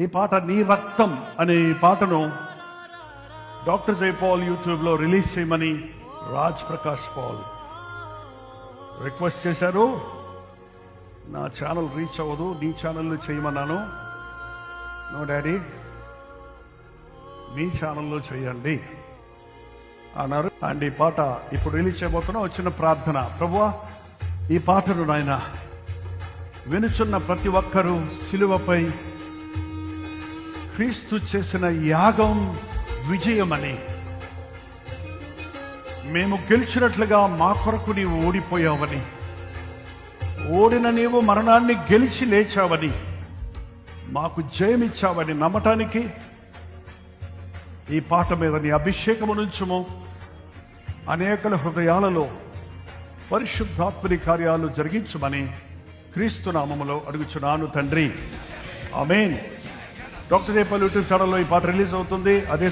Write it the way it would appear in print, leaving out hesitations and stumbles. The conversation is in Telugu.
ఈ పాట నీ రక్తం అనే ఈ పాటను డాక్టర్ జైపాల్ యూట్యూబ్లో రిలీజ్ చేయమని రాజ్ ప్రకాష్ పాల్ రిక్వెస్ట్ చేశారు. నా ఛానల్ రీచ్ అవ్వదు, నీ ఛానల్లో చేయమన్నాను. నో డాడీ, మీ ఛానల్లో చేయండి అన్నారు. అండ్ ఈ పాట ఇప్పుడు రిలీజ్ చేయబోతున్నా. వచ్చిన ప్రార్థన, ప్రభువా ఈ పాటను నాయన వినుచున్న ప్రతి ఒక్కరూ సిలువపై క్రీస్తు చేసిన యాగం విజయమని, మేము గెలిచినట్లుగా మా కొరకు నీవు ఓడిపోయావని, ఓడిన నీవు మరణాన్ని గెలిచి లేచావని, మాకు జయమిచ్చావని నమ్మటానికి ఈ పాట మీద నీ అభిషేకము నుంచుము. అనేకల హృదయాలలో పరిశుద్ధాత్మని కార్యాలు జరిగించమని క్రీస్తు నామములో అడుగుచున్నాను తండ్రి, ఆమేన్. డాక్టర్ జైపాల్ యూట్యూబ్ ఛానల్లో ఈ పాట రిలీజ్ అవుతుంది. అదే